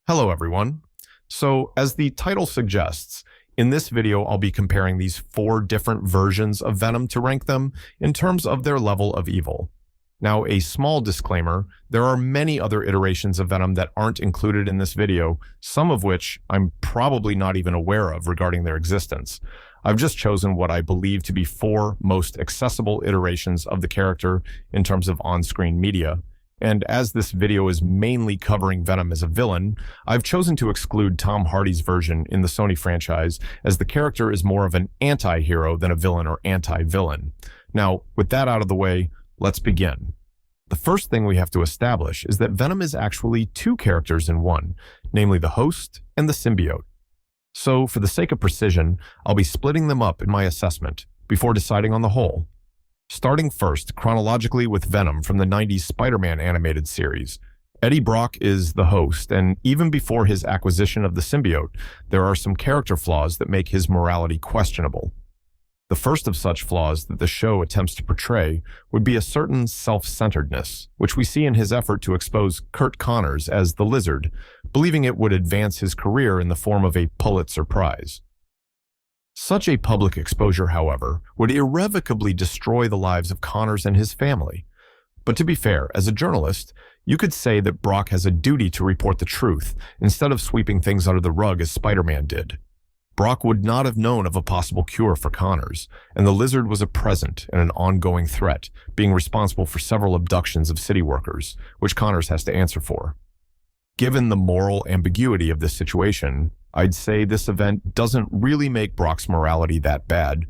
Hello everyone. So as the title suggests, in this video I'll be comparing these 4 different versions of Venom to rank them in terms of their level of evil. Now, a small disclaimer, there are many other iterations of Venom that aren't included in this video, some of which I'm probably not even aware of regarding their existence. I've just chosen what I believe to be 4 most accessible iterations of the character in terms of on-screen media. And as this video is mainly covering Venom as a villain, I've chosen to exclude Tom Hardy's version in the Sony franchise, as the character is more of an anti-hero than a villain or anti-villain. Now, with that out of the way, let's begin. The first thing we have to establish is that Venom is actually 2 characters in one, namely the host and the symbiote. So, for the sake of precision, I'll be splitting them up in my assessment before deciding on the whole. Starting first, chronologically, with Venom from the 90s Spider-Man animated series. Eddie Brock is the host, and even before his acquisition of the symbiote, there are some character flaws that make his morality questionable. The first of such flaws that the show attempts to portray would be a certain self-centeredness, which we see in his effort to expose Curt Connors as the Lizard, believing it would advance his career in the form of a Pulitzer Prize. Such a public exposure, however, would irrevocably destroy the lives of Connors and his family. But to be fair, as a journalist, you could say that Brock has a duty to report the truth instead of sweeping things under the rug as Spider-Man did. Brock would not have known of a possible cure for Connors, and the Lizard was a present and an ongoing threat, being responsible for several abductions of city workers, which Connors has to answer for. Given the moral ambiguity of this situation, I'd say this event doesn't really make Brock's morality that bad,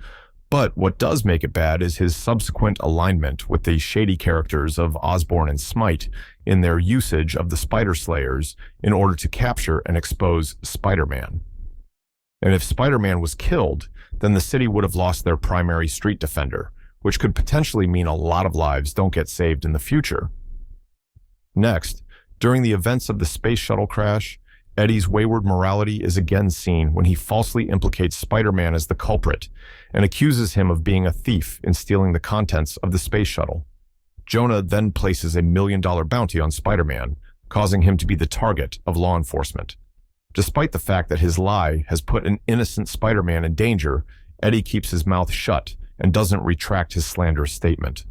but what does make it bad is his subsequent alignment with the shady characters of Osborn and Smite in their usage of the Spider Slayers in order to capture and expose Spider-Man. And if Spider-Man was killed, then the city would have lost their primary street defender, which could potentially mean a lot of lives don't get saved in the future. Next, during the events of the space shuttle crash, Eddie's wayward morality is again seen when he falsely implicates Spider-Man as the culprit and accuses him of being a thief in stealing the contents of the space shuttle. Jonah then places a $1 million bounty on Spider-Man, causing him to be the target of law enforcement. Despite the fact that his lie has put an innocent Spider-Man in danger, Eddie keeps his mouth shut and doesn't retract his slanderous statement.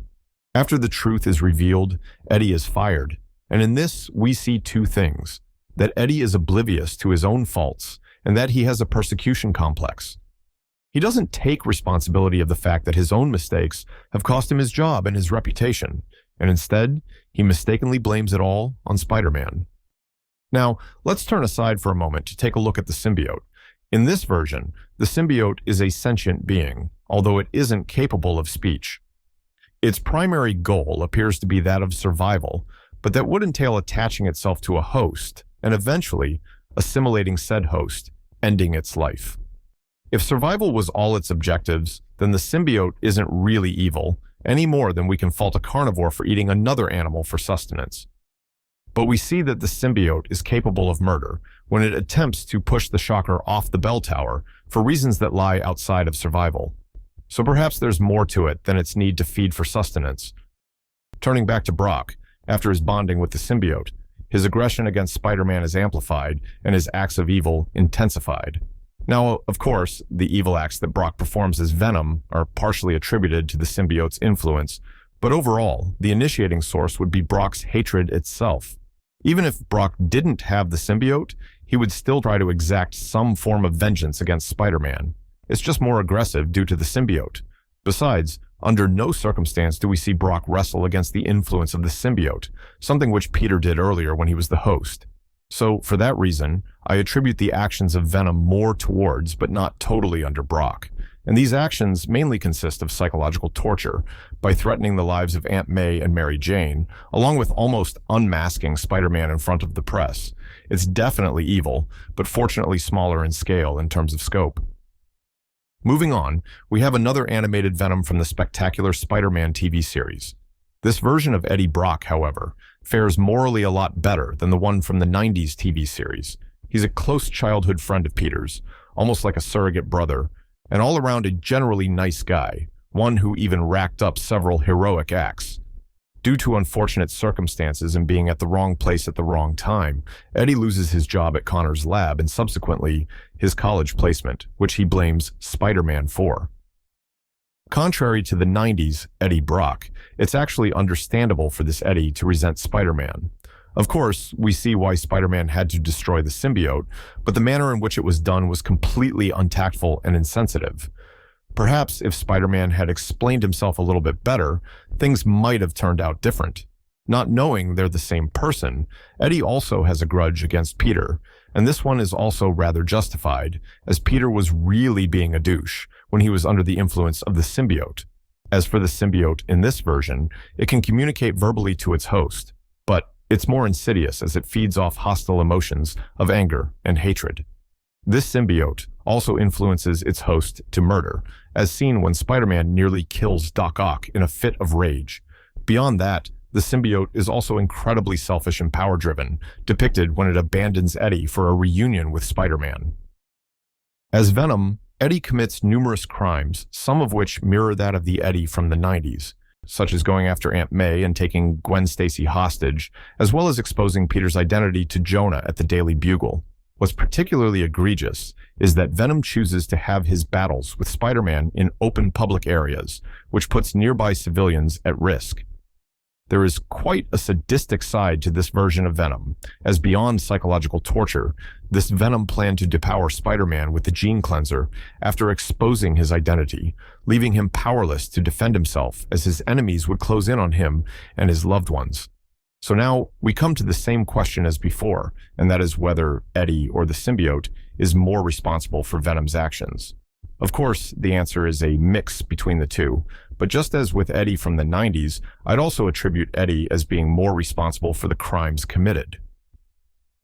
After the truth is revealed, Eddie is fired, and in this we see 2 things: that Eddie is oblivious to his own faults, and that he has a persecution complex. He doesn't take responsibility of the fact that his own mistakes have cost him his job and his reputation, and instead, he mistakenly blames it all on Spider-Man. Now, let's turn aside for a moment to take a look at the symbiote. In this version, the symbiote is a sentient being, although it isn't capable of speech. Its primary goal appears to be that of survival, but that would entail attaching itself to a host, and eventually assimilating said host, ending its life. If survival was all its objectives, then the symbiote isn't really evil, any more than we can fault a carnivore for eating another animal for sustenance. But we see that the symbiote is capable of murder when it attempts to push the Shocker off the bell tower for reasons that lie outside of survival. So perhaps there's more to it than its need to feed for sustenance. Turning back to Brock, after his bonding with the symbiote, his aggression against Spider-Man is amplified and his acts of evil intensified. Now, of course, the evil acts that Brock performs as Venom are partially attributed to the symbiote's influence, but overall, the initiating source would be Brock's hatred itself. Even if Brock didn't have the symbiote, he would still try to exact some form of vengeance against Spider-Man. It's just more aggressive due to the symbiote. Besides, under no circumstance do we see Brock wrestle against the influence of the symbiote, something which Peter did earlier when he was the host. So, for that reason, I attribute the actions of Venom more towards, but not totally under Brock. And these actions mainly consist of psychological torture, by threatening the lives of Aunt May and Mary Jane, along with almost unmasking Spider-Man in front of the press. It's definitely evil, but fortunately smaller in scale in terms of scope. Moving on, we have another animated Venom from the Spectacular Spider-Man TV series. This version of Eddie Brock, however, fares morally a lot better than the one from the 90s TV series. He's a close childhood friend of Peter's, almost like a surrogate brother, and all around a generally nice guy, one who even racked up several heroic acts. Due to unfortunate circumstances and being at the wrong place at the wrong time, Eddie loses his job at Connor's lab and subsequently his college placement, which he blames Spider-Man for. Contrary to the 90s Eddie Brock, it's actually understandable for this Eddie to resent Spider-Man. Of course, we see why Spider-Man had to destroy the symbiote, but the manner in which it was done was completely untactful and insensitive. Perhaps if Spider-Man had explained himself a little bit better, things might have turned out different. Not knowing they're the same person, Eddie also has a grudge against Peter, and this one is also rather justified, as Peter was really being a douche when he was under the influence of the symbiote. As for the symbiote in this version, it can communicate verbally to its host, but it's more insidious as it feeds off hostile emotions of anger and hatred. This symbiote also influences its host to murder, as seen when Spider-Man nearly kills Doc Ock in a fit of rage. Beyond that, the symbiote is also incredibly selfish and power-driven, depicted when it abandons Eddie for a reunion with Spider-Man. As Venom, Eddie commits numerous crimes, some of which mirror that of the Eddie from the 90s, such as going after Aunt May and taking Gwen Stacy hostage, as well as exposing Peter's identity to Jonah at the Daily Bugle. What's particularly egregious is that Venom chooses to have his battles with Spider-Man in open public areas, which puts nearby civilians at risk. There is quite a sadistic side to this version of Venom, as beyond psychological torture, this Venom planned to depower Spider-Man with the gene cleanser after exposing his identity, leaving him powerless to defend himself as his enemies would close in on him and his loved ones. So now we come to the same question as before, and that is whether Eddie or the symbiote is more responsible for Venom's actions. Of course, the answer is a mix between the two, but just as with Eddie from the 90s, I'd also attribute Eddie as being more responsible for the crimes committed.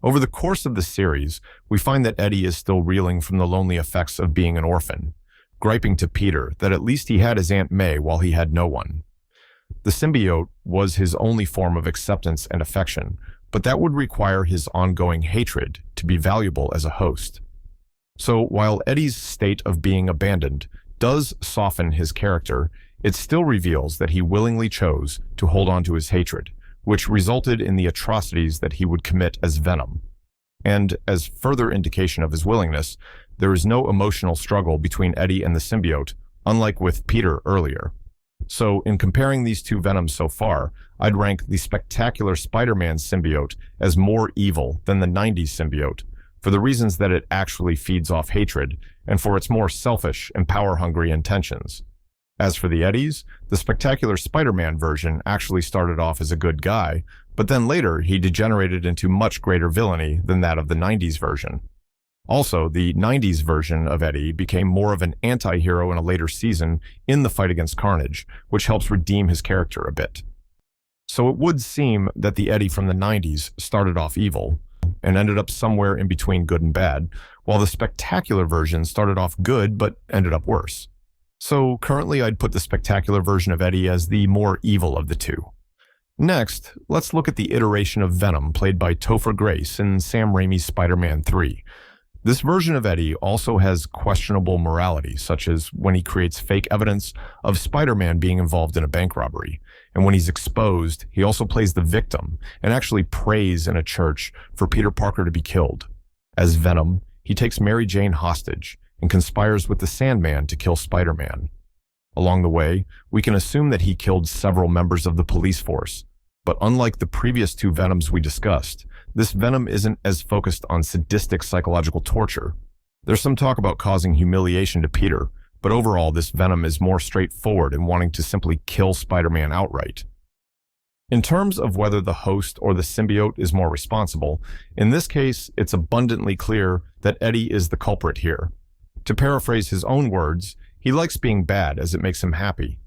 Over the course of the series, we find that Eddie is still reeling from the lonely effects of being an orphan, griping to Peter that at least he had his Aunt May while he had no one. The symbiote was his only form of acceptance and affection, but that would require his ongoing hatred to be valuable as a host. So while Eddie's state of being abandoned does soften his character, it still reveals that he willingly chose to hold on to his hatred, which resulted in the atrocities that he would commit as Venom. And as further indication of his willingness, there is no emotional struggle between Eddie and the symbiote, unlike with Peter earlier. So in comparing these two Venoms so far, I'd rank the spectacular Spider-Man symbiote as more evil than the 90s symbiote, for the reasons that it actually feeds off hatred, and for its more selfish and power-hungry intentions. As for the Eddies, the spectacular Spider-Man version actually started off as a good guy, but then later he degenerated into much greater villainy than that of the 90s version. Also, the 90s version of Eddie became more of an anti-hero in a later season in the fight against Carnage, which helps redeem his character a bit. So it would seem that the Eddie from the 90s started off evil and ended up somewhere in between good and bad, while the spectacular version started off good but ended up worse. So currently I'd put the spectacular version of Eddie as the more evil of the two. Next, let's look at the iteration of Venom played by Topher Grace in Sam Raimi's Spider-Man 3. This version of Eddie also has questionable morality, such as when he creates fake evidence of Spider-Man being involved in a bank robbery. And when he's exposed, he also plays the victim and actually prays in a church for Peter Parker to be killed. As Venom, he takes Mary Jane hostage and conspires with the Sandman to kill Spider-Man. Along the way, we can assume that he killed several members of the police force. But unlike the previous two Venoms we discussed, this Venom isn't as focused on sadistic psychological torture. There's some talk about causing humiliation to Peter, but overall this Venom is more straightforward in wanting to simply kill Spider-Man outright. In terms of whether the host or the symbiote is more responsible, in this case it's abundantly clear that Eddie is the culprit here. To paraphrase his own words, he likes being bad as it makes him happy.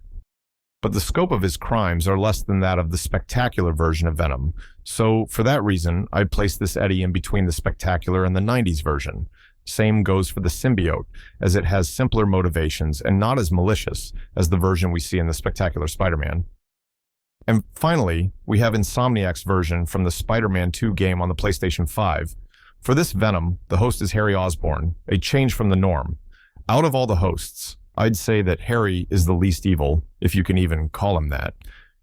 But the scope of his crimes are less than that of the spectacular version of Venom, so for that reason, I'd place this Eddie in between the spectacular and the 90s version. Same goes for the symbiote, as it has simpler motivations and not as malicious as the version we see in the spectacular Spider-Man. And finally, we have Insomniac's version from the Spider-Man 2 game on the PlayStation 5. For this Venom, the host is Harry Osborn, a change from the norm. Out of all the hosts, I'd say that Harry is the least evil, if you can even call him that.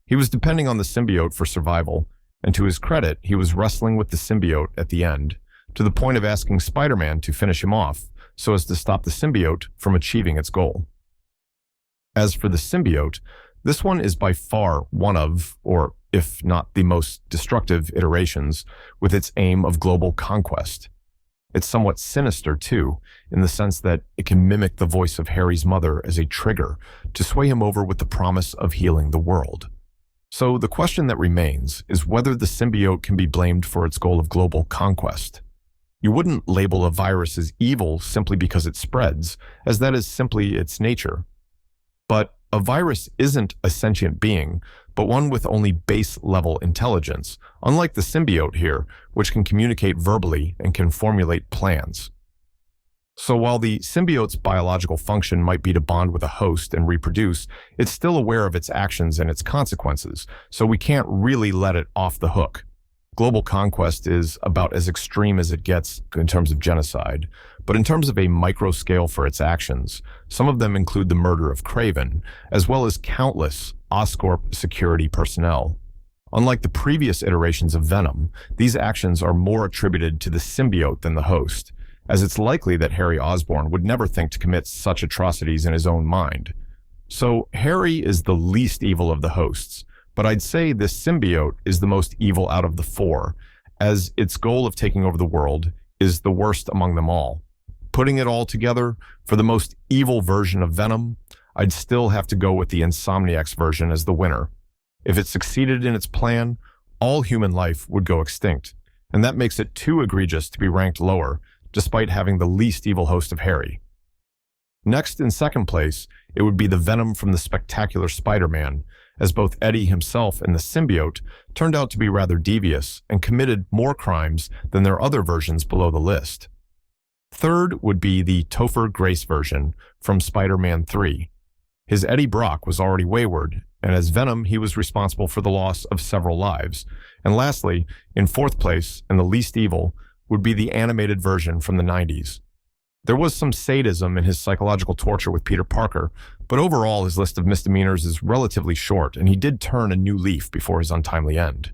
He was depending on the symbiote for survival, and to his credit, he was wrestling with the symbiote at the end, to the point of asking Spider-Man to finish him off so as to stop the symbiote from achieving its goal. As for the symbiote, this one is by far one of, or if not the most destructive iterations, with its aim of global conquest. It's somewhat sinister, too, in the sense that it can mimic the voice of Harry's mother as a trigger to sway him over with the promise of healing the world. So the question that remains is whether the symbiote can be blamed for its goal of global conquest. You wouldn't label a virus as evil simply because it spreads, as that is simply its nature. But a virus isn't a sentient being, but one with only base-level intelligence, unlike the symbiote here, which can communicate verbally and can formulate plans. So while the symbiote's biological function might be to bond with a host and reproduce, it's still aware of its actions and its consequences, so we can't really let it off the hook. Global conquest is about as extreme as it gets in terms of genocide, but in terms of a micro scale for its actions, some of them include the murder of Kraven, as well as countless Oscorp security personnel. Unlike the previous iterations of Venom, these actions are more attributed to the symbiote than the host, as it's likely that Harry Osborn would never think to commit such atrocities in his own mind. So Harry is the least evil of the hosts, but I'd say this symbiote is the most evil out of the four, as its goal of taking over the world is the worst among them all. Putting it all together, for the most evil version of Venom, I'd still have to go with the Insomniac's version as the winner. If it succeeded in its plan, all human life would go extinct, and that makes it too egregious to be ranked lower, despite having the least evil host of Harry. Next, in second place, it would be the Venom from the Spectacular Spider-Man, as both Eddie himself and the symbiote turned out to be rather devious and committed more crimes than their other versions below the list. Third would be the Topher Grace version from Spider-Man 3. His Eddie Brock was already wayward, and as Venom, he was responsible for the loss of several lives. And lastly, in fourth place, and the least evil, would be the animated version from the 90s. There was some sadism in his psychological torture with Peter Parker, but overall his list of misdemeanors is relatively short, and he did turn a new leaf before his untimely end.